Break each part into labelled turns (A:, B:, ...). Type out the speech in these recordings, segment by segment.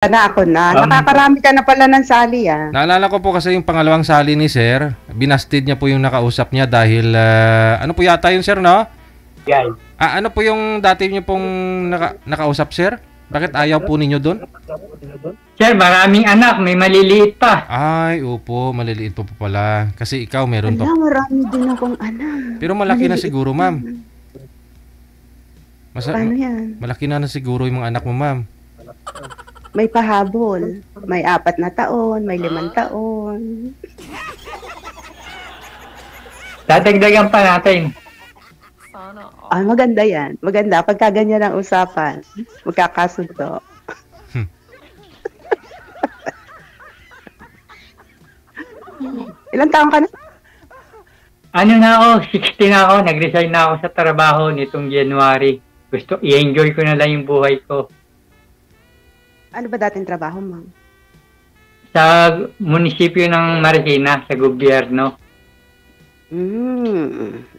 A: Na ako na. Nakakarami ka na pala ng sali, ah.
B: Naalala ko po kasi yung pangalawang sali ni Sir. Binasted niya po yung nakausap niya dahil, ano po yata yun, Sir, no?
C: Yan.
B: Ano po yung dati niyo pong nakausap, Sir? Bakit ayaw po ninyo doon?
C: Sir, maraming anak, may maliliit pa.
B: Ay, opo, maliliit po pala. Kasi ikaw meron pa.
A: Marami din akong anak.
B: Pero malaki na siguro, ma'am.
A: Paano yan?
B: Malaki na siguro yung mga anak mo, ma'am.
A: May pahabol. May 4 na taon, may 5 taon.
C: Dadagdagan pa natin.
A: Ah, maganda yan. Maganda. Pagka ganyan ang usapan, magkakasundo. Ilang taon ka na?
C: Ano na ako, 60 na ako, nag-resign na ako sa trabaho nitong January. Gusto, i-enjoy ko na lang yung buhay ko.
A: Ano ba dating trabaho, ma'am?
C: Sa munisipyo ng Marikina, sa gobyerno.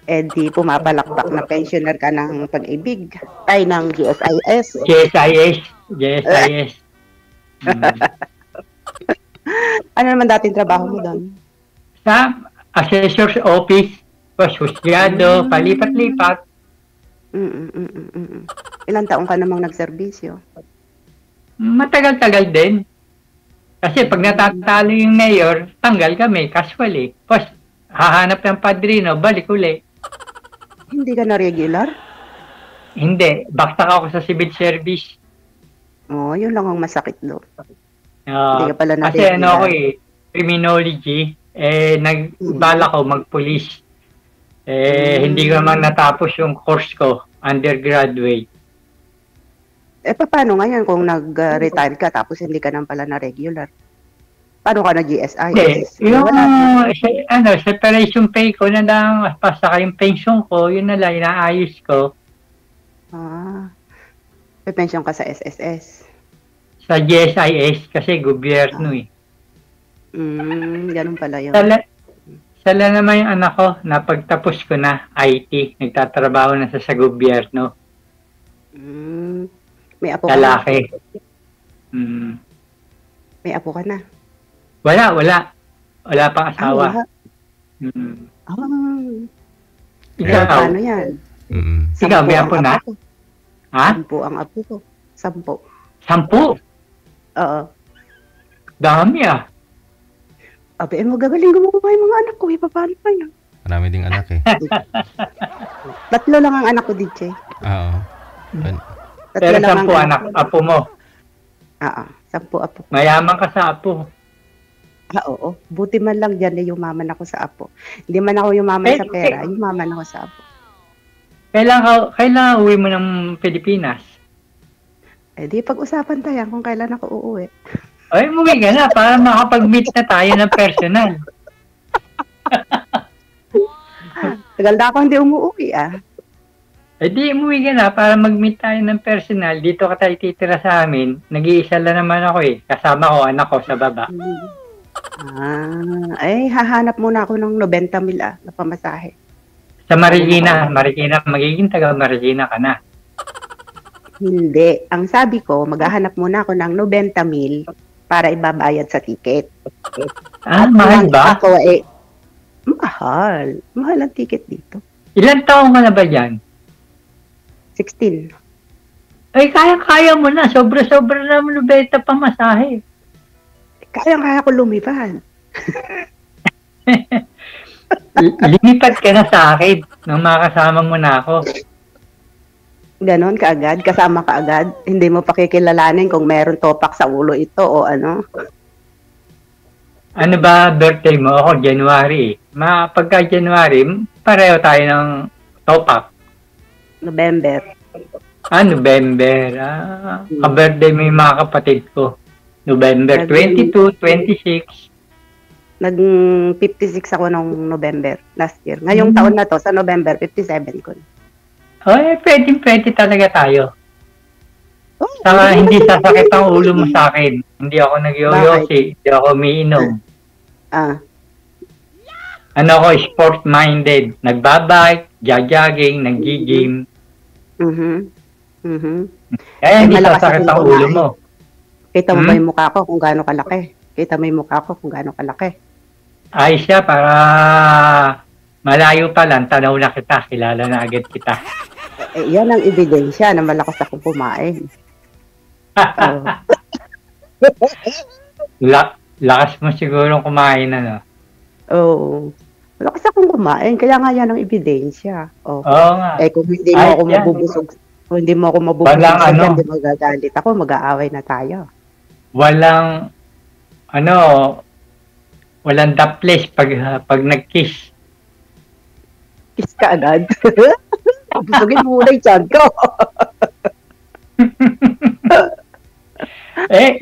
A: Eh di pumapalakpak na pensioner ka ng Pag-ibig. Ay, ng GSIS.
C: GSIS.
A: Ano naman dating trabaho mo doon?
C: Sa assessor's office, husyado, palipat-lipat.
A: Ilang taon ka namang nagserbisyo?
C: Matagal-tagal din. Kasi pag natatalo yung mayor, tanggal kami, casually. Tapos, hahanap ng padrino, balik uli.
A: Hindi ka na regular?
C: Hindi. Baksak ako sa civil service.
A: Oo, yun lang ang masakit doon. Hindi ka pala na
C: kasi regular. Ano ako criminology, nagbala ko magpulis. Hindi ko naman natapos yung course ko, undergraduate.
A: Paano ngayon kung nag-retire ka tapos hindi ka nang pala na regular? Paano ka na GSI?
C: Yung separation pay ko na lang, saka yung pension ko, yun na lang, inaayos ko.
A: May pension ka sa SSS?
C: Sa GSIS, kasi gobyerno
A: Ganun pala yun.
C: Sala naman yung anak ko, napagtapos ko na IT, nagtatrabaho na sa gobyerno.
A: May apo ka
C: lalaki.
A: May apo ka na?
C: Wala. Wala pang asawa.
A: Ikaw, paano yan?
C: Ikaw, may apo na? Ha?
A: 10 ang apo ko. 10.
C: 10?
A: Oo.
C: Dami
A: Abi, magagaling gumawa yung mga anak ko. Paano pa yun?
B: Marami ding anak
A: 3 lang ang anak ko, DJ.
B: Oo.
C: Pero 10 anak, apo mo?
A: Oo, 10 apo.
C: Mayaman ka sa apo.
A: Oo. Buti man lang dyan yumaman ako sa apo. Hindi man ako yumaman sa pera, yumaman ako sa apo.
C: Kailan uwi mo ng Pilipinas?
A: Di pag-usapan tayo kung kailan ako uuwi.
C: Ay, umuwi ka na para makapag-meet na tayo ng personal.
A: Tagal na ako hindi umuwi
C: Di umuwi ka na para mag-meet tayo ng personal. Dito ka tayo titira sa amin. Nag-iisa lang naman ako Kasama ko, anak ko sa baba.
A: Hahanap muna ako ng 90,000 na pamasahe.
C: Sa Marikina, magiging taga Marikina ka na.
A: Hindi. Ang sabi ko, maghahanap muna ako ng 90,000 para ibabayad sa ticket.
C: Mahal ba?
A: Ako mahal. Mahal ang ticket dito.
C: Ilan taong ka na ba dyan?
A: 16.
C: Ay, kaya mo na. Sobra-sobra naman beta pamasahe.
A: Kaya ko lumipad.
C: Limipat ka na sa akin nung makasama mo na ako.
A: Ganon kaagad? Kasama ka agad? Hindi mo pakikilalanin kung meron topak sa ulo ito o ano?
C: Ano ba birthday mo? Ako, January. Pagka January, pareho tayo ng topak.
A: November.
C: November. Ka-birthday mo yung mga kapatid ko. November 22, 26.
A: Nag-56 ako nung November last year. Ngayong taon na to, sa November, 57 ko.
C: Pwede talaga tayo. Saka hindi sasakit ang ulo mo sa akin. Hindi ako nag-yoyosi. Hindi ako umiinom. Ano ako, sport-minded. Nagbabike, jogging, nag-gym. Kaya hindi sasakit ang ulo mo.
A: Kita mo ba yung mukha ko kung gaano kalaki? Kita mo yung mukha ko kung gaano kalaki?
C: Ayos siya para malayo pa lang, tanaw na kita, kilala na agad kita.
A: Yan ang ebidensya na malakas akong kumain. Oh.
C: Lakas mo siguro kumain, ano?
A: Oo. Malakas akong kumain, kaya nga yan ang ebidensya. Oh.
C: Oo nga.
A: Kung hindi mo ako mabubusog, kung hindi mo ako mabubusog sa dyan, di magagalit ako, mag-aaway na tayo.
C: Walang daples pag nag-kiss.
A: Kiss ka agad. Busugin mo muna yung tiyan ko.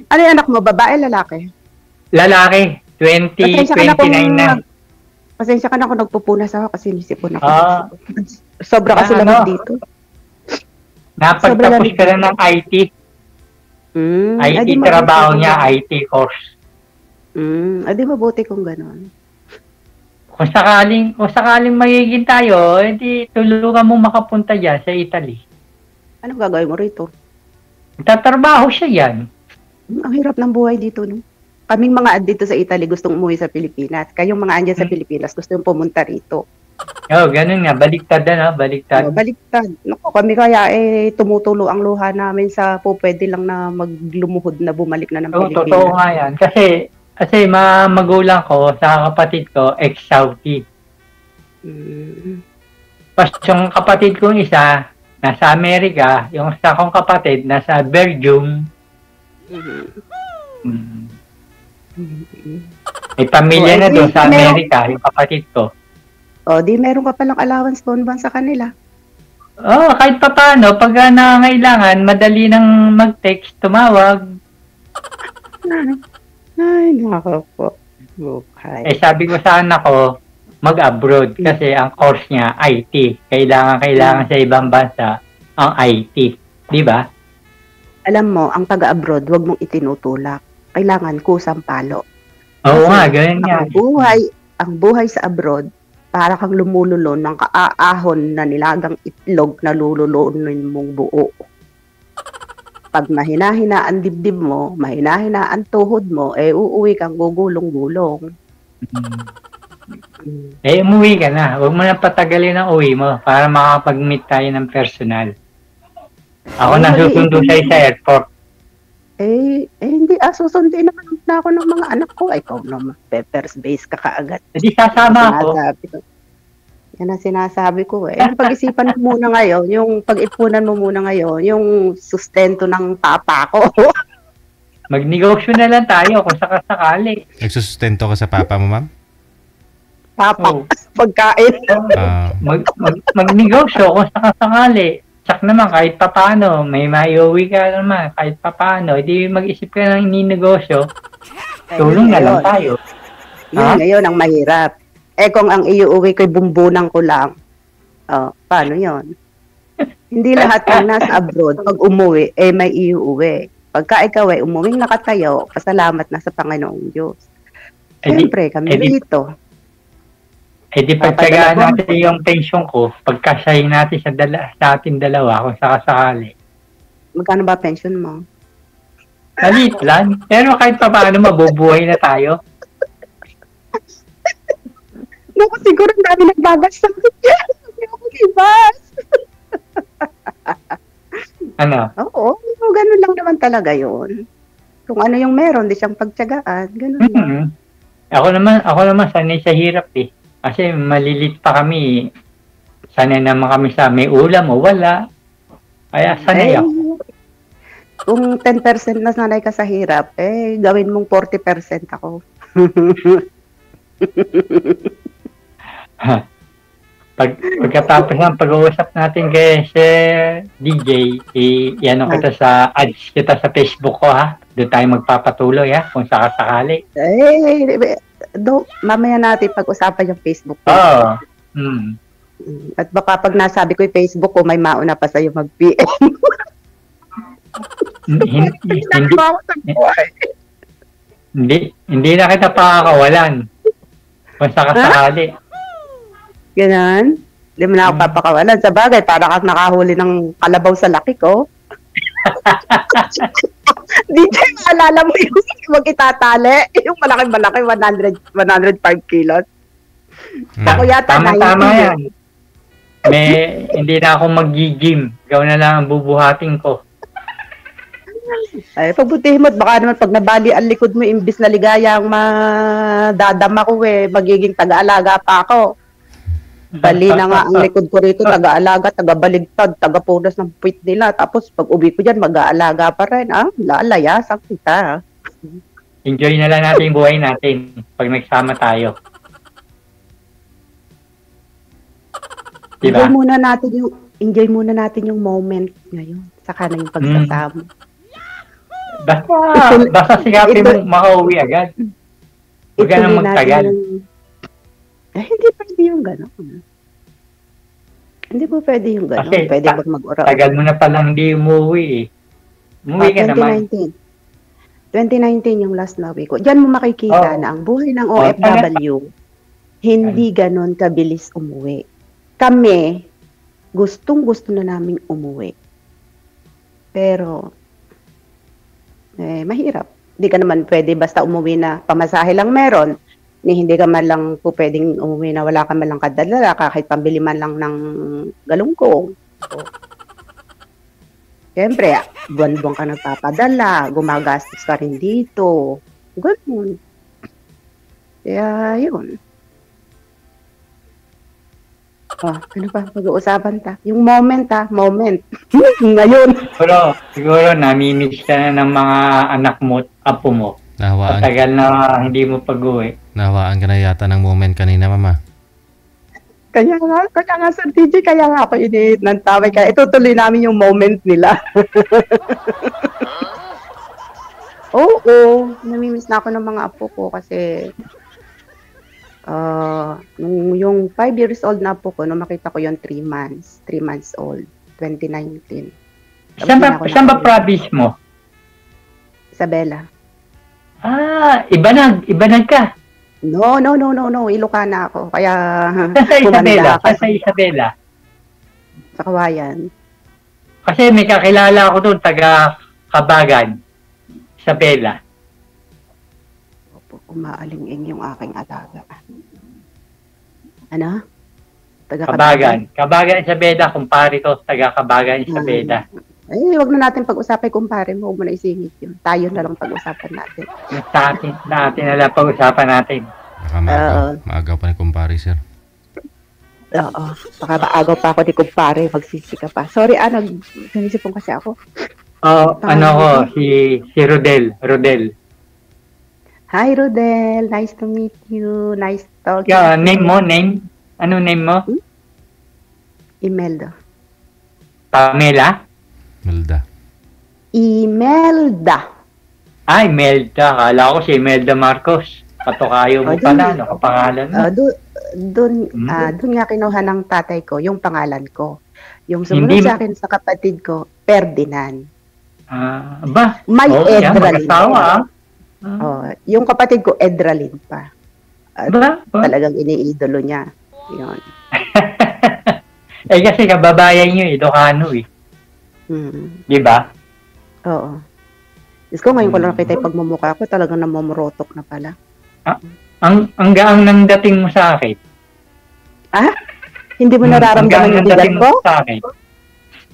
A: Ano yung anak mo? Babae, lalaki?
C: Lalaki. 29 na.
A: Pasensya ka na kung nagpupunas ako kasi nisipon ako. Sobra kasi lamig dito.
C: Napagtapos ka na ng IT. IT trabaho niya, IT course.
A: Di mabuti kung gano'n.
C: Kung sakaling magiging tayo, hindi tulungan mo makapunta dyan sa Italy.
A: Anong gagawin mo rito?
C: Tatrabaho siya yan.
A: Ang hirap ng buhay dito, no? Kaming mga dito sa Italy gustong umuwi sa Pilipinas. Kayong mga andyan sa Pilipinas gustong pumunta rito.
C: Ganun nga. Baliktad na, baliktad.
A: Baliktad. Naku, kami kaya tumutulo ang luha namin sa pwede lang na maglumuhod na bumalik na ng Pilipinas.
C: Totoo nga yan. Kasi magulang ko, sa kapatid ko, ex-Saudi. Pas yung kapatid kong isa, nasa Amerika, yung isa kong kapatid, nasa Belgium. May pamilya na doon sa Amerika, yung kapatid ko.
A: Di meron ka palang allowance bonbon sa kanila.
C: Kahit pa paano, pag nangangailangan, madali nang mag-text, tumawag.
A: Ay, nako po. Okay.
C: Sabi ko sa anak ko, mag-abroad kasi ang course niya, IT. Kailangan sa ibang bansa ang IT. Di ba?
A: Alam mo, ang taga-abroad, wag mong itinutulak. Kailangan kusang palo.
C: Oo nga, ganyan nga.
A: Ang buhay sa abroad, para kang lumululon ng kaaahon na nilagang itlog na lululonin mong buo. Pag mahina-hina ang dibdib mo, mahina-hina ang tuhod mo, uuwi kang gugulong-gulong.
C: Umuwi ka na. Huwag mo na patagalin ang uwi mo para makapag-meet tayo ng personal. Ako na susundo sa'yo sa airport.
A: Hindi. Susundin naman na ako ng mga anak ko. Ikaw naman, peppers base ka kaagad.
C: Hindi sasama ako.
A: Yan ang sinasabi ko Yung pag-isipan mo muna ngayon, yung pag-ipunan mo muna ngayon, yung sustento ng papa ko.
C: Magnegosyo na lang tayo kung sakasakali.
B: Nagsusustento ka sa papa mo, ma'am?
A: Papa, pagkain.
C: Magnegosyo kung sakasakali. Tsak naman, kahit papano, may maiuwi ka naman, kahit papano, hindi mag-isip ka ng ninegosyo, tulong na lang tayo.
A: Ngayon ang mahirap. Kung ang iuwi ko'y bumbunan ko lang, paano yon? Hindi lahat ng nasa abroad, pag umuwi, may iuwi. Pagka ikaw umuwing nakatayo, pasalamat na sa Panginoong Diyos. Siyempre, kami rito.
C: Di pagtagaan natin yung pension ko, pagkasahin natin sa ating dalawa kung sakasakali.
A: Magkano ba pension mo?
C: Salit lang. Pero kahit pa paano, mabubuhay na tayo.
A: Naku, siguro ang dami nagbagastos dyan. Hindi ako ibas.
C: Ano?
A: Oo, ganun lang naman talaga yun. Kung ano yung meron, di siyang pagtyagaan. Ganun lang.
C: Ako naman sanay sa hirap Kasi malilit pa kami. Sanay naman kami sa may ulam o wala. Kaya sanay ako.
A: Kung 10% na sanay ka sa hirap, gawin mong 40% ako.
C: Pagkatapos ng pag-uusap natin kay Sir DJ, yan kita sa ads kita sa Facebook ko Doon tayo magpapatuloy kung sakasakali.
A: Mamaya natin pag-usapan yung Facebook ko. At baka pag nasabi ko yung Facebook ko, may mauna pa sa'yo mag-PM.
C: Hindi na kita pakakawalan. Kung sakasakali.
A: Ganon? Hindi mo na ako papakawalan. Sa bagay, para kang nakahuli ng kalabaw sa laki ko. DJ, maalala mo yung wag itatali? Yung malaki-malaki, 105 kilos. Ako yata,
C: Tama
A: 90
C: yan. Hindi na ako mag-gym. Ikaw na lang ang bubuhatin ko.
A: Ay, pagbutihin mo, baka naman pag nabali ang likod mo, imbis na ligaya ang madadama ko magiging taga-alaga pa ako. Bali na nga ang likod ko rito, taga-alaga, taga-baligtad, taga-punas ng puwit nila. Tapos pag uwi ko dyan, mag-aalaga pa rin. Lalayasan kita.
C: Enjoy na lang natin yung buhay natin pag nagsama tayo. Diba?
A: Enjoy muna natin yung moment ngayon. Saka na yung pagsasama.
C: Basta sikapin mo makauwi agad. Huwag ka nang magtagal.
A: Hindi pwede yung gano'n. Hindi po pwede yung gano'n.
C: Kasi
A: Pwede mag-ura.
C: tagal mo na palang hindi umuwi eh. Umuwi ka naman.
A: 2019 yung last na uwi ko. Diyan mo makikita na ang buhay ng OFW hindi gano'n kabilis umuwi. Kami, gustong-gusto na naming umuwi. Pero, mahirap. Hindi ka naman pwede basta umuwi na pamasahe lang meron. Hindi ka man lang po pwedeng umuwi na wala ka man lang kadala, kahit pambili man lang ng galunggong. So, siyempre, buwan-buwan ka nagpapadala, gumagastos ka rin dito. Ganun. Kaya, yun. Ano pa pag-uusapan ta? Yung moment. Ngayon.
C: Siguro namimiss ka na ng mga anak mo, apo mo. Patagal na hindi mo pag-uwi.
B: Nahawaan ka na yata ng moment kanina, mama.
A: Kaya nga Sir DJ, kaya nga ako iniit ng tawag. Kaya itutuloy namin yung moment nila. Oo, namimiss na ako ng mga apo ko kasi yung 5 years old na apo ko, nung makita ko yung 3 months old, 2019.
C: Saan ba province mo?
A: Isabela.
C: Ibanag ka.
A: No, Ilocana ako. Kaya
C: Sa Isabela.
A: Sa Kawayan.
C: Kasi may kakilala ako doon, taga Kabagan, Isabela.
A: Umaaling-ing yung aking alaga. Ano?
C: Kabagan, Isabela, kumpare to, taga Kabagan, Isabela.
A: Wag na natin pag-usapan kumpare mo, huwag mo na isingit yun. Tayo na lang pag-usapan natin.
C: Natin na lang pag-usapan natin.
B: Maagaw pa ni kumpare, sir.
A: Oo. Baka maagaw pa ako ni kumpare, magsisi ka pa. Sorry, nanisipon kasi ako.
C: Si Rodel.
A: Hi, Rodel. Nice to meet you. Nice talking.
C: Name mo? Ano name mo?
A: Imelda.
C: Pamela?
A: Imelda.
C: Imelda. Kala ko si Imelda Marcos. Patukayo mo pala. Ano kapangalan mo?
A: Doon nga kinuha ng tatay ko, yung pangalan ko. Yung sumunod sa akin sa kapatid ko, Ferdinand. May Edralin. Yung kapatid ko, Edralin pa. Talagang iniidolo niya. Yun.
C: Kasi kababayan nyo, Ilocano eh. Di ba?
A: Oo. Diyos ko, ngayon ko lang nakita yung pagmumukha ko, talagang namumurotok na pala.
C: Ang gaang ng dating mo sa akin.
A: Hindi mo nararamdaman yung bigat ko?
C: Sa akin.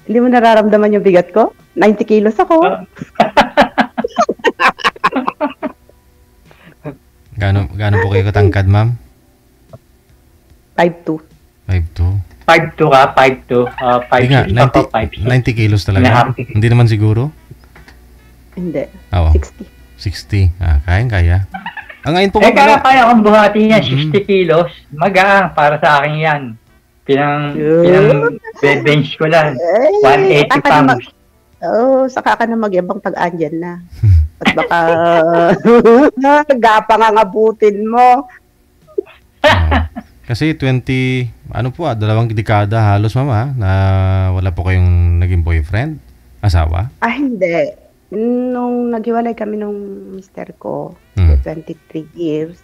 A: Hindi mo nararamdaman yung bigat ko? 90 kilos ako.
B: Gaano po kayo katangkad, ma'am?
A: 5'2".
B: 5'2".
C: 5'2 ka? 5'2".
B: 90 kilos talaga. Hindi naman siguro?
A: Hindi.
C: 60.
B: Kaya. Ngayon po
C: kaya kong buhati niya, 60 kilos. Magaan para sa akin yan. Pinang bench ko lang. 180 pounds.
A: Saka ka na magyabang pag-andyan na. At baka gapangangabutin mo.
B: Kasi 2 dekada halos, mama, na wala po kayong naging boyfriend, asawa?
A: Hindi. Nung naghiwalay kami nung mister ko, 23 years,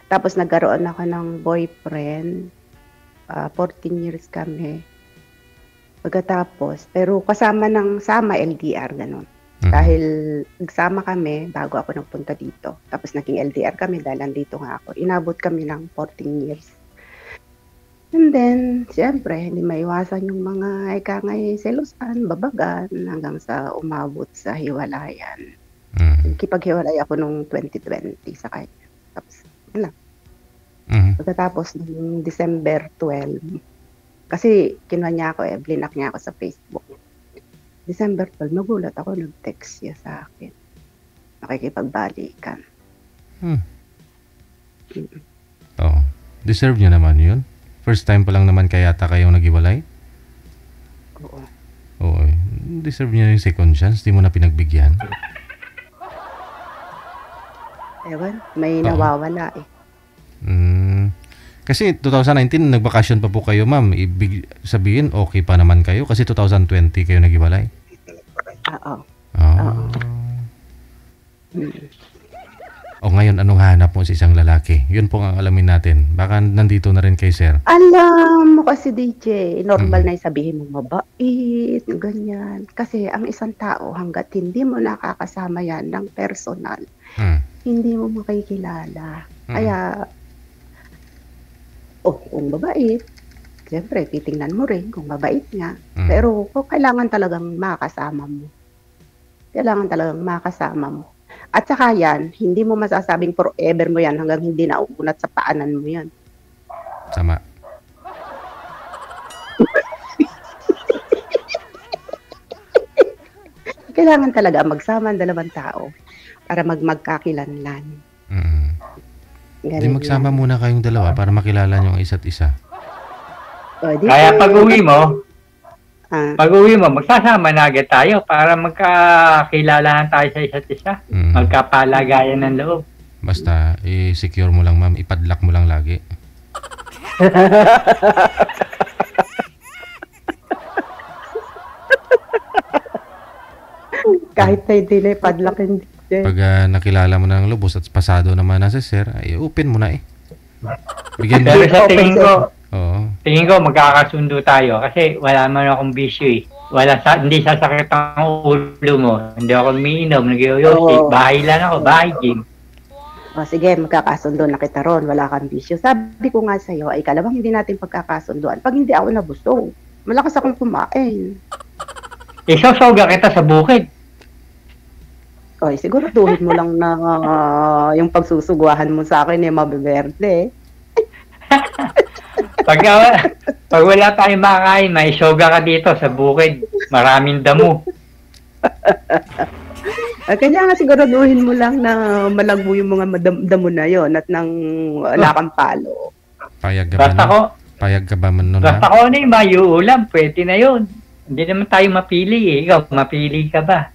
A: tapos nagkaroon ako ng boyfriend, 14 years kami. Pagkatapos, pero sama LDR, ganun. Dahil nagsama kami bago ako nagpunta dito. Tapos naging LDR kami dahil nandito nga ako. Inabot kami ng 14 years. And then, siyempre, hindi maiwasan yung mga ikangay selosan, babagan, hanggang sa umabot sa hiwalayan. Kipaghiwalay ako nung 2020 sa kanya. Tapos, wala. Pagkatapos ng December 12, kasi kinuha niya ako, blinak niya ako sa Facebook. December 12, nagulat ako, nag-text siya sa akin. Nakikipagbalikan.
B: Oo. Deserve niya naman yun. First time pa lang naman kayata kayong naghiwalay?
A: Oo.
B: Oo. Deserve niya yung second chance. Di mo na pinagbigyan.
A: Ewan, may nawawala eh.
B: Kasi 2019, nagbakasyon pa po kayo, ma'am. Ibig sabihin, okay pa naman kayo. Kasi 2020 kayo naghiwalay.
A: Oo.
B: O ngayon, anong hanap mo sa isang lalaki? Yun po ang alamin natin. Baka nandito na rin kay sir.
A: Alam mo kasi DJ, normal na sabihin mo mabait, ganyan. Kasi ang isang tao, hanggat hindi mo nakakasama yan ng personal, hindi mo makikilala. Kaya, kung mabait, siyempre, titingnan mo rin kung mabait nga. Pero kung kailangan talagang makasama mo. Kailangan talagang makasama mo. At saka yan, hindi mo masasabing forever mo yan hanggang hindi na uunat sa paanan mo yan.
B: Sama.
A: Kailangan talaga magsama ang dalawang tao para magkakilanlan.
B: Hindi magsama muna kayong dalawa para makilala nyo ang isa't isa.
C: Kaya pag-uwi mo, magsasama na agad tayo para magkakilalahan tayo sa isa't isa. Magkapalagayan ng loob.
B: Basta, i-secure mo lang, ma'am. Ipadlock mo lang lagi.
A: Kahit na hindi na ipadlock, hindi.
B: Pag nakilala mo na ng lubos at pasado naman na si sir, ay open mo na eh. Bigyan mo.
C: Pero sa tingin ko,
B: Oo.
C: magkakasundo tayo kasi wala man akong bisyo eh. Hindi sasakit ang ulo mo. Hindi ako umiinom, nag-yoyosi. Bahay lang ako, bahay gym.
A: O sige, magkakasundo na kita ron, wala kang bisyo. Sabi ko nga sa'yo, ay kalabang hindi natin pagkakasunduan. Pag hindi ako nabusog, malakas akong kumain.
C: Isaw-sawga kita sa bukid.
A: Oy, siguraduhin mo lang na yung pagsusugwahan mo sa akin eh, mabiberde.
C: Pag wala tayong makakain, may soga ka dito sa bukid. Maraming damo.
A: Kaya nga siguraduhin mo lang na malagbo yung mga damo na yon at nang wala kang palo.
B: Payag ka ba nun? Payag ka ba man nun?
C: Basta ko na yung mayuulam, pwede na yun. Hindi naman tayo mapili eh. Ikaw, mapili ka ba?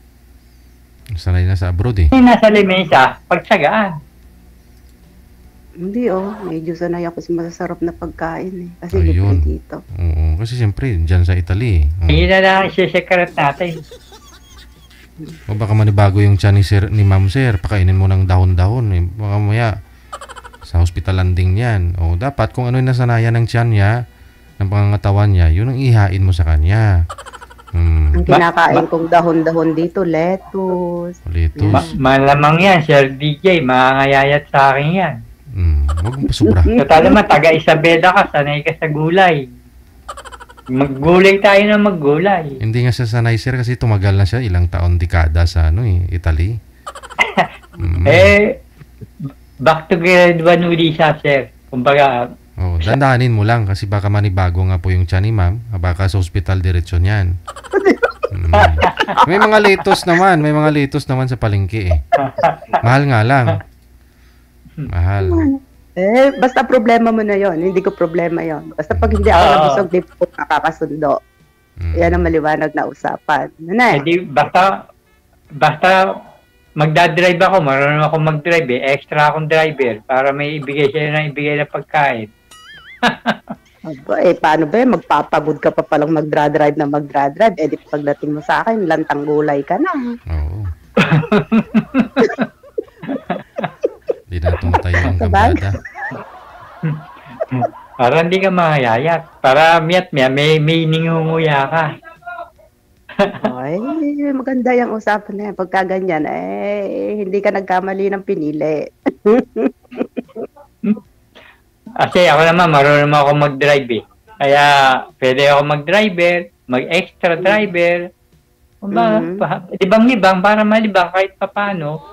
B: Sanay na sa abroad eh.
C: Nasa lemesa, pagsagaan.
A: Hindi medyo sanay ako sa masasarap na pagkain eh. Kasi libre dito.
B: Oo, kasi siyempre, dyan sa Italy.
C: Hindi na lang isisekarat natin.
B: O baka manibago yung tiyan ni ma'am sir, pakainin mo ng dahon-dahon eh. Baka maya, sa hospital landing yan. O dapat kung ano yung nasanayan ng tiyan niya, ng pangangatawan niya, yun ang ihain mo sa kanya.
A: Ang kinakain kong dahon-dahon dito, lettuce.
C: Malamang yan, Sir DJ, makangayayat sa akin yan.
B: Huwag mo pasobra.
C: Total naman, taga-Isabela ka, sanay ka sa gulay. Maggulay tayo na maggulay.
B: Hindi nga siya sanay sir kasi tumagal na siya ilang taon, dekada sa Italy.
C: Back to grade 1 uli siya, sir. Kumbaga,
B: dandahanin mo lang kasi baka manibago nga po yung tiyan ni ma'am. Baka sa hospital diretsyon yan. May mga latest naman sa palengke eh. Mahal nga lang. Mahal.
A: Basta problema mo na yon, hindi ko problema yon. Basta pag hindi ako nabusog, di po nakakasundo. Yan ang maliwanag na usapan.
C: Basta magdadrive ako, marunong ako mag-drive eh. Extra akong driver para may ibigay na pagkain.
A: Paano ba magpapagod ka pa palang magdra-drive. Di pagdating mo sa akin, lantang gulay ka na.
B: Oo. Hindi na tumatayo ang kambada.
C: Para hindi ka mahayayat. Para may ningunguya ka.
A: maganda yung usapan na yan. Pagka ganyan, hindi ka nagkamali ng pinili.
C: Kasi ako naman, marunong naman ako mag-drive eh. Kaya, pwede ako mag-driver, mag-extra driver. Libang-libang para malibang kahit papaano.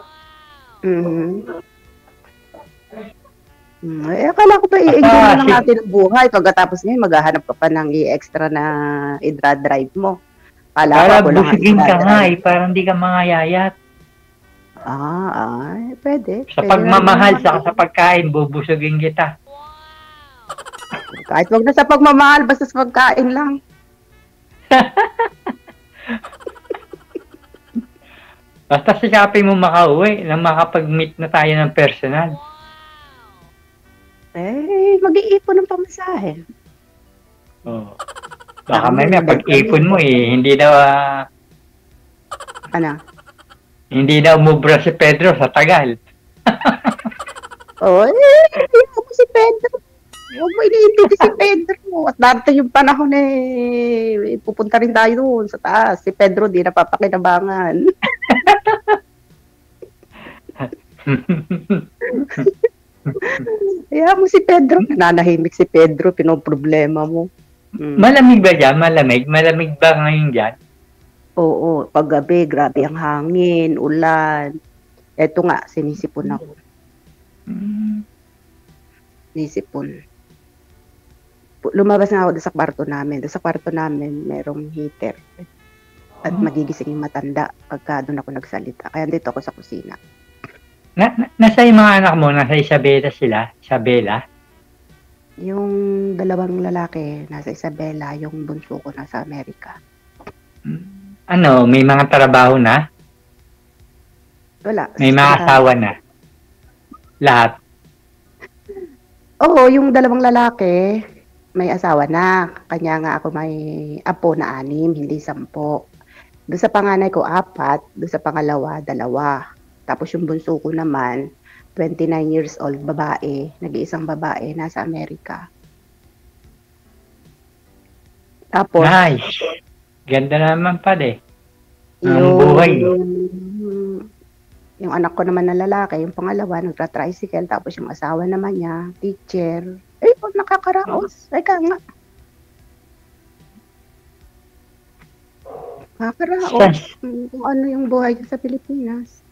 A: Akala ko ba i-enjoy na lang natin ang buhay. Pagkatapos ngayon, maghahanap ka pa ng i-extra na i-drive mo.
C: Para busigin ka nga eh, para hindi ka mangayayat.
A: Pwede.
C: Sa pagmamahal, sa pagkain, bubusugin kita.
A: Kahit wag na sa pagmamahal, basta sa pagkain lang.
C: Basta sikapin mo makauwi nang makapag-meet na tayo ng personal.
A: Mag-iipon ng pamasahe.
C: Oo. Baka may pag-ipon mo hindi daw hindi daw umubra si Pedro sa tagal.
A: Hindi ako si Pedro. Huwag mo iniintindi si Pedro. At darating yung panahon pupunta rin tayo doon sa taas. Si Pedro di napapakinabangan. Kaya mo si Pedro. Nananahimik si Pedro. Pinoproblema mo.
C: Malamig ba dyan? Malamig? Malamig ba ngayon dyan?
A: Oo. Paggabi, grabe ang hangin, ulan. Eto nga, sinisipon ako. Sinisipon. Lumabas na ako sa kwarto namin. Sa kwarto namin, merong heater. At magigising yung matanda pagka doon ako nagsalita. Kaya dito ako sa kusina.
C: Nasa yung mga anak mo? Nasa Isabela sila? Isabela?
A: Yung dalawang lalaki, nasa Isabela. Yung bunso ko nasa Amerika.
C: May mga trabaho na?
A: Wala.
C: May mga asawa na? Lahat?
A: Oo, yung dalawang lalaki, may asawa na. Kanya nga ako may apo na 6, hindi 10. Doon sa panganay ko 4, doon sa pangalawa 2. Tapos yung bunso ko naman, 29 years old, babae. Nag-iisang babae, nasa Amerika. Tapos,
C: nice. Ganda naman pala ang buhay.
A: Yung anak ko naman na lalaki, yung pangalawa, nagtra-tricycle. Tapos yung asawa naman niya, teacher. Nakakaraos. Ka nga. Nakakaraos. Kung ano yung buhay sa Pilipinas.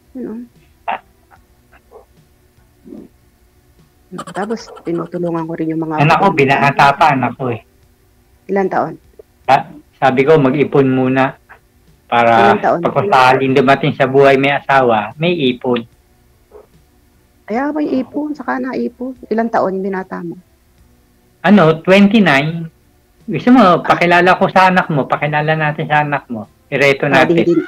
A: Tapos, tinutulungan ko rin yung mga...
C: Anak ko, binata pa anak ko eh.
A: Ilan taon?
C: Sabi ko, mag-ipon muna. Para pagkakaling dumating sa buhay may asawa, may ipon.
A: Kaya may ipon, saka na-ipon. Ilang taon yung binata mo?
C: 29. Gusto mo, pakilala ko sa anak mo, pakilala natin sa anak mo. Ireto natin.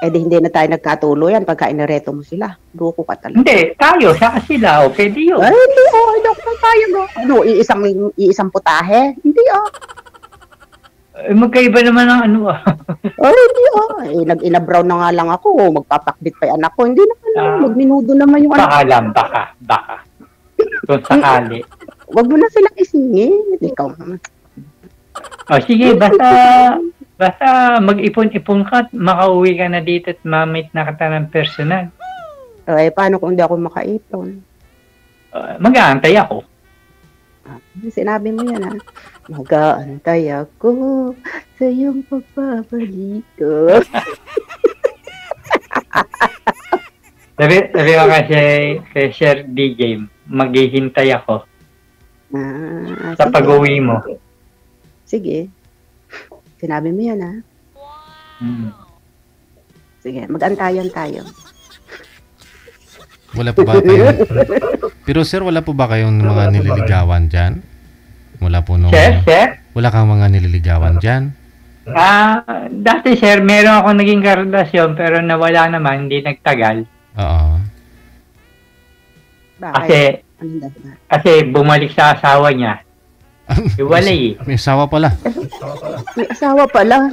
A: Hindi na tayo nagkatuloyan pagka inireto mo sila. Duko ka talaga.
C: Hindi, tayo, saka sila, okay, di yun.
A: Hindi, hindi ako tayo. Iisang putahe? Hindi,
C: magkaiba naman ang
A: hindi, nag-ina-brown na nga lang ako. Magpapakbit pa yung anak ko. Hindi naman, magminudo naman yung anak ko.
C: Baka. Kung sakali.
A: Huwag mo na silang isingin. Ikaw.
C: Sige, basta mag-ipon-ipon ka at makauwi ka na dito at mamit na kita ng personal.
A: Paano kung hindi ako makaipon?
C: Mag-aantay ako.
A: Sinabi mo yan, mag-aantay ako sa iyong pagbabalik ko.
C: Sabi ko kay Sir DJ, maghihintay ako sa pag-uwi mo.
A: Sige. Sinabi mo yan, Sige, mag-antayan tayo.
B: Wala po ba kayong... Pero sir, wala po ba kayong mga nililigawan dyan? Wala po nung...
C: Sir?
B: Wala kang mga nililigawan dyan?
C: Dati sir, meron ako naging karelasyon pero nawala naman, hindi nagtagal.
B: Oo.
C: Kasi bumalik sa asawa niya. Iwalay.
B: May asawa pala.
A: May asawa pala.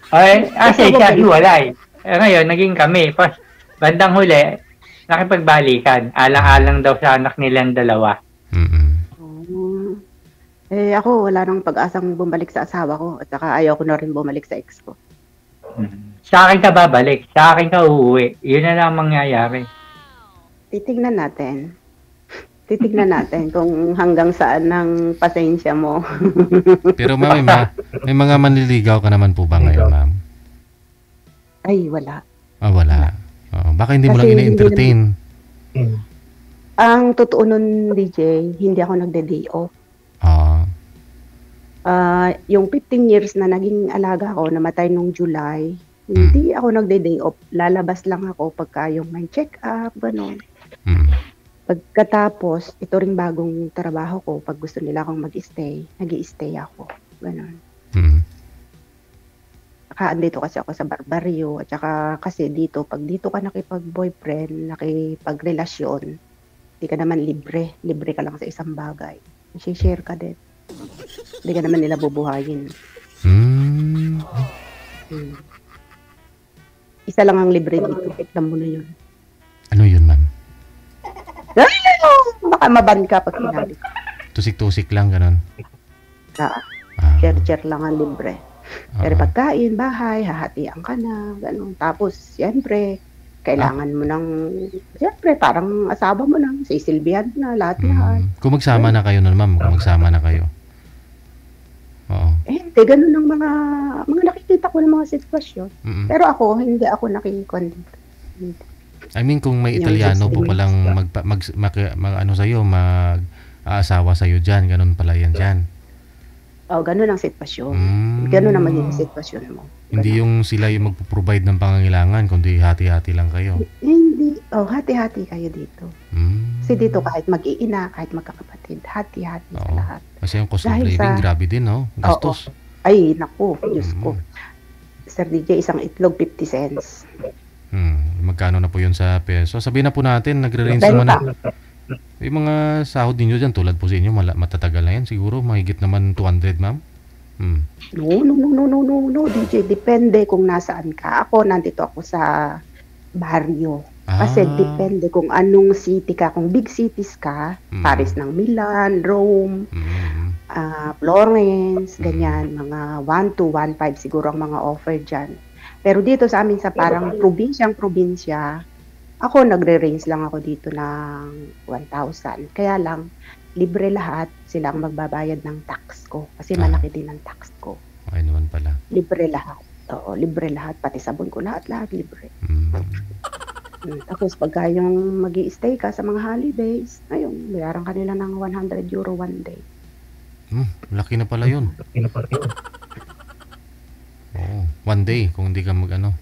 C: Kasi siya hiwalay. Ngayon, naging kami. Pas, bandang huli, nakipagbalikan. Alang-alang daw sa anak nilang dalawa.
A: Ako, wala nang pag-asang bumalik sa asawa ko. At saka ayaw ko na rin bumalik sa ex ko.
C: sa akin ka babalik, sa akin ka uuwi. Yun na lang ang mangyayari.
A: Titignan natin. Titignan natin kung hanggang saan ang pasensya mo.
B: Pero ma'am, may mga manliligaw ka naman po ba ngayon, ma'am?
A: Ay, wala.
B: Ah, wala. Baka hindi mo lang
A: Kasi
B: ini-entertain.
A: Ang totoo nun, DJ, hindi ako nagde-day off. Yung 15 years na naging alaga ko, namatay nung July, hindi ako nagde-day off. Lalabas lang ako pagka yung may check-up, gano'n. Pagkatapos, ito ring bagong trabaho ko, pag gusto nila akong mag-stay, nag-i-stay ako. Gano'n. Andito kasi ako sa Barbario, at saka kasi dito, pag dito ka nakipag-boyfriend, nakipag-relasyon, hindi ka naman libre. Libre ka lang sa isang bagay. I-share ka din. Hindi ka naman nila bubuhayin. Isa lang ang libre dito. Tignan mo na yun.
B: Ano yun, ma'am?
A: Baka maban ka pag sinabi ko.
B: Tusik-tusik lang, ganun.
A: Share lang ang libre. Pero pagkain, bahay, hahatian ka na, ganun. Tapos, siyempre, kailangan mo ng, siyempre, parang asawa mo lang, sisilbihan na, lahat.
B: Kung magsama na kayo nun, ma'am, kung magsama na kayo. Oo.
A: Hindi, ganun ang mga nakikita ko ng mga sitwasyon. Pero ako, hindi ako nakikon dito.
B: I mean, kung may Italiano po palang mag-aasawa sa'yo dyan, ganun pala yan dyan.
A: Ganun ang sitwasyon. Ganun ang magiging sitwasyon mo.
B: Hindi yung sila yung magpo-provide ng pangangailangan, kundi hati-hati lang kayo.
A: Hindi. Hati-hati kayo dito. Kasi dito kahit mag-iina, kahit magkakapatid, hati-hati sa lahat.
B: Kasi yung cost of living, grabe din, no? Gastos.
A: Ay, naku, Diyos ko. Sir DJ, isang itlog, 50 cents.
B: Magkano na po yun sa peso? Sabihin na po natin, nagre-range naman na. Yung mga sahod ninyo dyan, tulad po sa inyo, matatagal na yan. Siguro, mahigit naman 200, ma'am.
A: No, DJ. Depende kung nasaan ka. Ako, nandito ako sa barrio. Kasi depende kung anong city ka. Kung big cities ka, Paris ng Milan, Rome, Florence, ganyan. Mga 1 to 1.5 siguro ang mga offer dyan. Pero dito sa amin sa parang probinsya, ako nagre-range lang ako dito ng 1,000. Kaya lang, libre lahat, sila ang magbabayad ng tax ko. Kasi malaki din ang tax ko.
B: Okay naman pala.
A: Libre lahat. Oo, libre lahat. Pati sabon ko, lahat libre. Tapos pagka yung mag-i-stay ka sa mga holidays, ayun, bayaran ka nila ng €100 one day.
B: Laki na pala yun. Oo, one day, kung hindi ka mag-ano.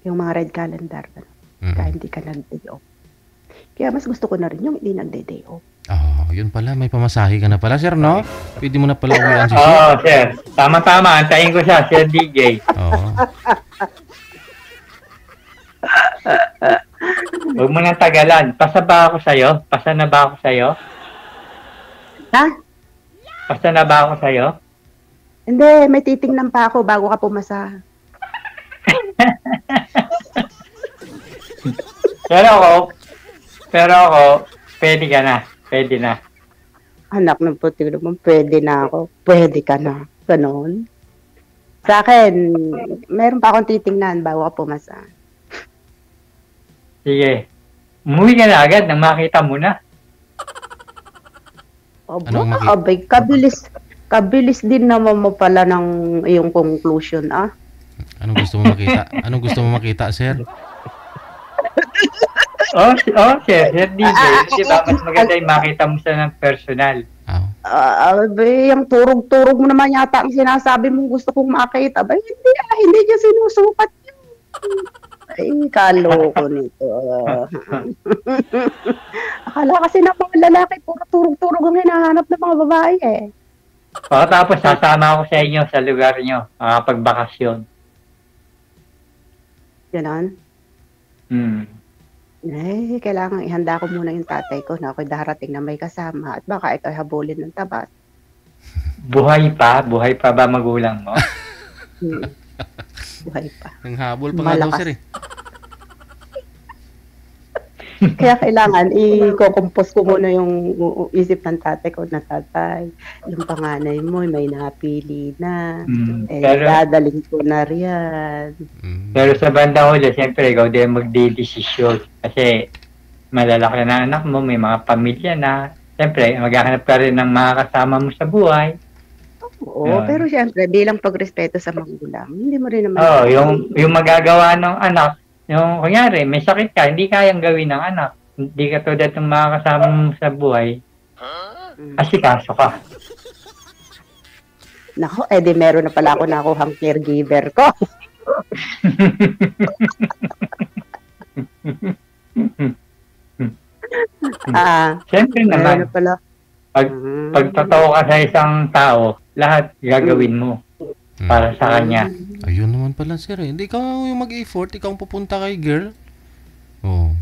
A: Yung mga red calendar, kaya hindi ka nag-day off. Kaya mas gusto ko na rin yung hindi nag-day off.
B: Yun pala, may pamasahe ka na pala, sir, no? Pwede mo na pala uwian si sir.
C: Oo, sir. Tama-tama, antayin ko siya, sir DJ.
B: Oo.
C: Huwag mo nang tagalan. Pasa ba ako sa'yo? Pasa na ba ako sa'yo?
A: Ha?
C: Pasa na ba ako sa'yo?
A: Hindi, may titingnan pa ako bago ka pumasa.
C: Pero ako, pwede ka na. Pwede na.
A: Anak ng puti naman, pwede na ako. Pwede ka na. Ganon. Sa akin, meron pa akong titingnan bago ka pumasa.
C: Sige. Umuwi ka na agad nang makita mo na.
B: Anong makita?
A: Abay, kabilis din naman mo pala ng iyong conclusion,
B: Anong gusto mo makita? Anong gusto mo makita, sir?
C: Sir DJ. Diba, mas maganda yung makita mo siya ng personal.
A: Abay, yung turog-turog mo naman yata ang sinasabi mong gusto kong makita. Abay, hindi niya sinusukat yun. Ay, kaloko nito. Akala kasi na mga lalaki, puro turog-turog ang hinahanap ng mga babae
C: Tapos sasama ako sa inyo sa lugar nyo, pagbakasyon.
A: Ganon? Kailangan ihanda ko muna yung tatay ko na ako'y darating na may kasama at baka ikaw habulin ng tabas.
C: Buhay pa ba magulang mo?
A: Buhay pa.
B: Ang habol pa nga daw, sir,
A: Kaya kailangan i-compose ko muna yung isip ng tatay ko na tatay. Yung panganay mo may napili na.
C: Pero,
A: Dadaling ko na riyan.
C: pero sa banda huli, siyempre, ikaw din magdidesisyon. Kasi malalaki na anak mo, may mga pamilya na. Siyempre, maghahanap ka rin ng mga kasama mo sa buhay.
A: Oo, pero siyempre, bilang pagrespeto sa magulang, hindi mo rin naman...
C: Oo, yung magagawa ng anak, yung kunyari, may sakit ka, hindi kayang gawin ng anak. Hindi ka tulad ng mga kasama mo sa buhay. Asikaso ka.
A: Nako, di meron na pala ako nakuhang caregiver ko.
C: Siyempre
A: Meron
C: naman,
A: na pala.
C: pag totoo ka sa isang tao, lahat gagawin mo para sa kanya.
B: Ayun naman pala, sir. Hindi ikaw yung mag-effort, ikaw ang pupunta kay girl. Oh.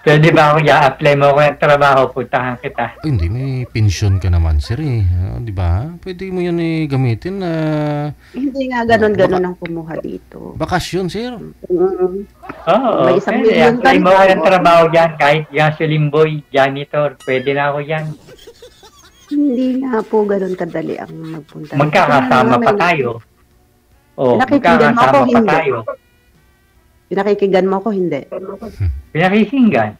C: Pwede ba ako i-apply mo ako ng trabaho, puntahan kita?
B: Ay, hindi, may pension ka naman, sir eh. Di ba? Pwede mo yan gamitin na...
A: Hindi nga ganon-ganon ang kumuha dito.
B: Bakasyon, sir.
C: Oo,
A: May isang
C: pwede.
A: milyon
C: Apply mo
A: pa
C: ako
A: rin.
C: ng trabaho dyan, kahit gasoline boy, janitor, pwede na ako dyan.
A: Hindi nga po ganon kadali ang magpunta.
C: Magkakasama pa tayo. Oo,
A: Pinakikinggan mo ako,
C: magkakasama pa
A: hindi.
C: tayo.
A: Pinakikinggan mo ako, hindi.
C: Pinakisinggan.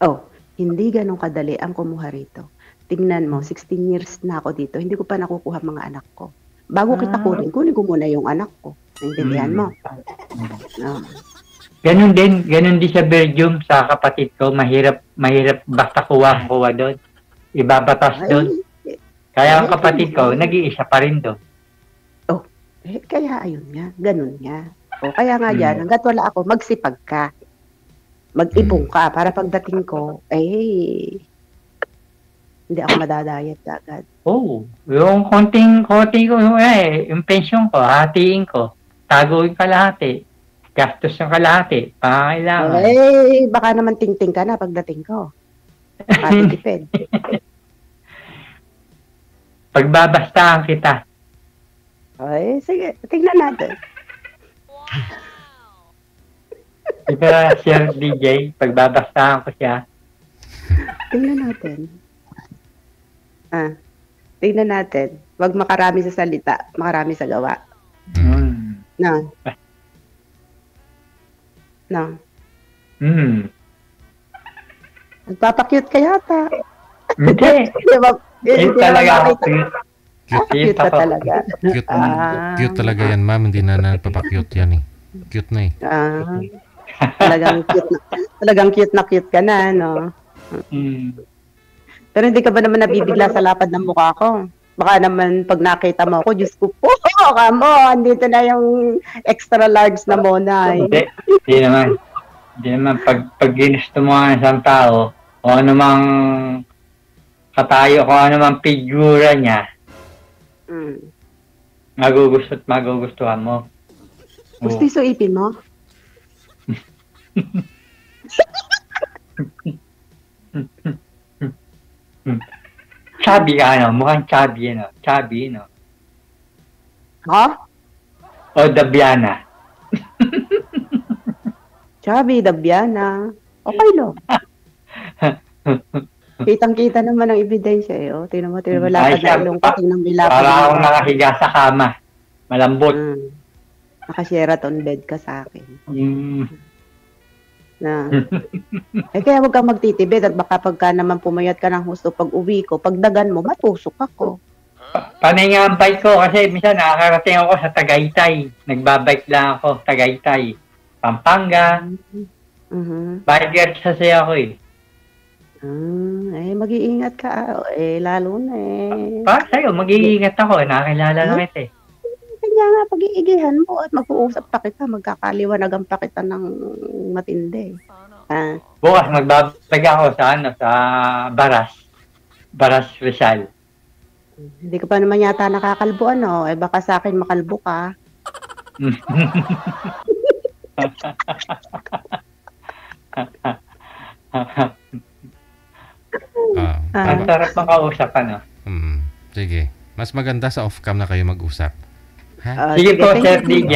A: Oh, hindi ganon kadali ang kumuha rito. Tingnan mo, 16 years na ako dito, hindi ko pa nakukuha mga anak ko. Bago kita kunin ko muna yung anak ko. Naintindihan mo? No.
C: Ganun din sa Belgium, sa kapatid ko, mahirap basta kuha doon. Ibabatas doon. Kaya ang kapatid ko, nag-iisa pa rin doon.
A: Kaya ayun nga, ganun nga. O kaya nga dyan, hanggat wala ako, magsipag ka. Mag-ipong ka para pagdating ko, hindi ako madadayat agad.
C: Oo. Yung konting ko, yung pension ko, hatiin ko. Taguin kalahati. Gastos yung kalahati. Pangangailangan.
A: Baka naman ting-ting ka na pagdating ko. Patitipid.
C: Pagbabastahan kita.
A: Sige, tingnan natin.
C: Ika, Sir DJ, pagbabastahan ko siya.
A: Tingnan natin. Tingnan natin. Huwag makarami sa salita, makarami sa gawa. No. Nagpapakyut ka yata.
C: Hindi. Cute talaga ako.
A: Cute ka talaga.
B: Cute talaga yan, ma'am. Hindi na nagpapakyut yan eh. Cute na eh.
A: Talagang cute ka na, no? Pero hindi ka ba naman nabibigla sa lapad ng mukha ko? Baka naman pag nakita mo ako, Diyos ko po, kamo, andito na yung extra large na monay.
C: Hindi naman. Pag ginusto mo ang isang tao, o ano mang katayo, kung ano mang figura niya, magugustuhan mo.
A: Gusto isuipin mo?
C: Chubby ka, mukhang chubby, chubby,
A: Ha?
C: O Dabiana.
A: Chubby, Dabiana. Okay lang. Kitang-kita naman ang ebidensya eh. Tingnan mo, lakad na ilong ko, tingnan mo ilapad.
C: Para akong nakahiga sa kama. Malambot.
A: Naka-Sheraton bed ka sa akin. Kaya huwag kang magtitibid at baka pagka naman pumayat ka ng husto pag uwi ko, pagdagan mo, matusok ako.
C: Panay nga ang bike ko kasi minsan nakakarating ako sa Tagaytay. Nagbabike lang ako, Tagaytay. Pampanga. Biker kasi ako eh.
A: Mag-iingat ka. Lalo na eh.
C: Para sa'yo, mag-iingat ako. Nakakilala lang ito eh.
A: Kanya nga, pag-iigihan mo at mag-uusap pa kita, magkakaliwanagan pa kita ng matindi.
C: Bukas, magbabag ako sa Baras Rizal.
A: Hindi ka pa naman yata nakakalbo, ano? Baka sa akin makalbo ka.
C: Ang sarap makausap, ano?
B: Sige. Mas maganda sa off-cam na kayo mag-usap. Ha?
C: Sige po,
A: thank
C: Sir
A: you,
C: DJ.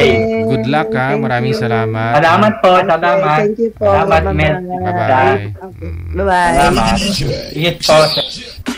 B: Good luck ha.
A: Thank
B: Maraming
A: you.
B: salamat.
C: Salamat po, salamat.
A: Thank you po.
C: Salamat, Mel.
B: Bye-bye.
A: Okay. Bye-bye.
C: Salamat. Sige po.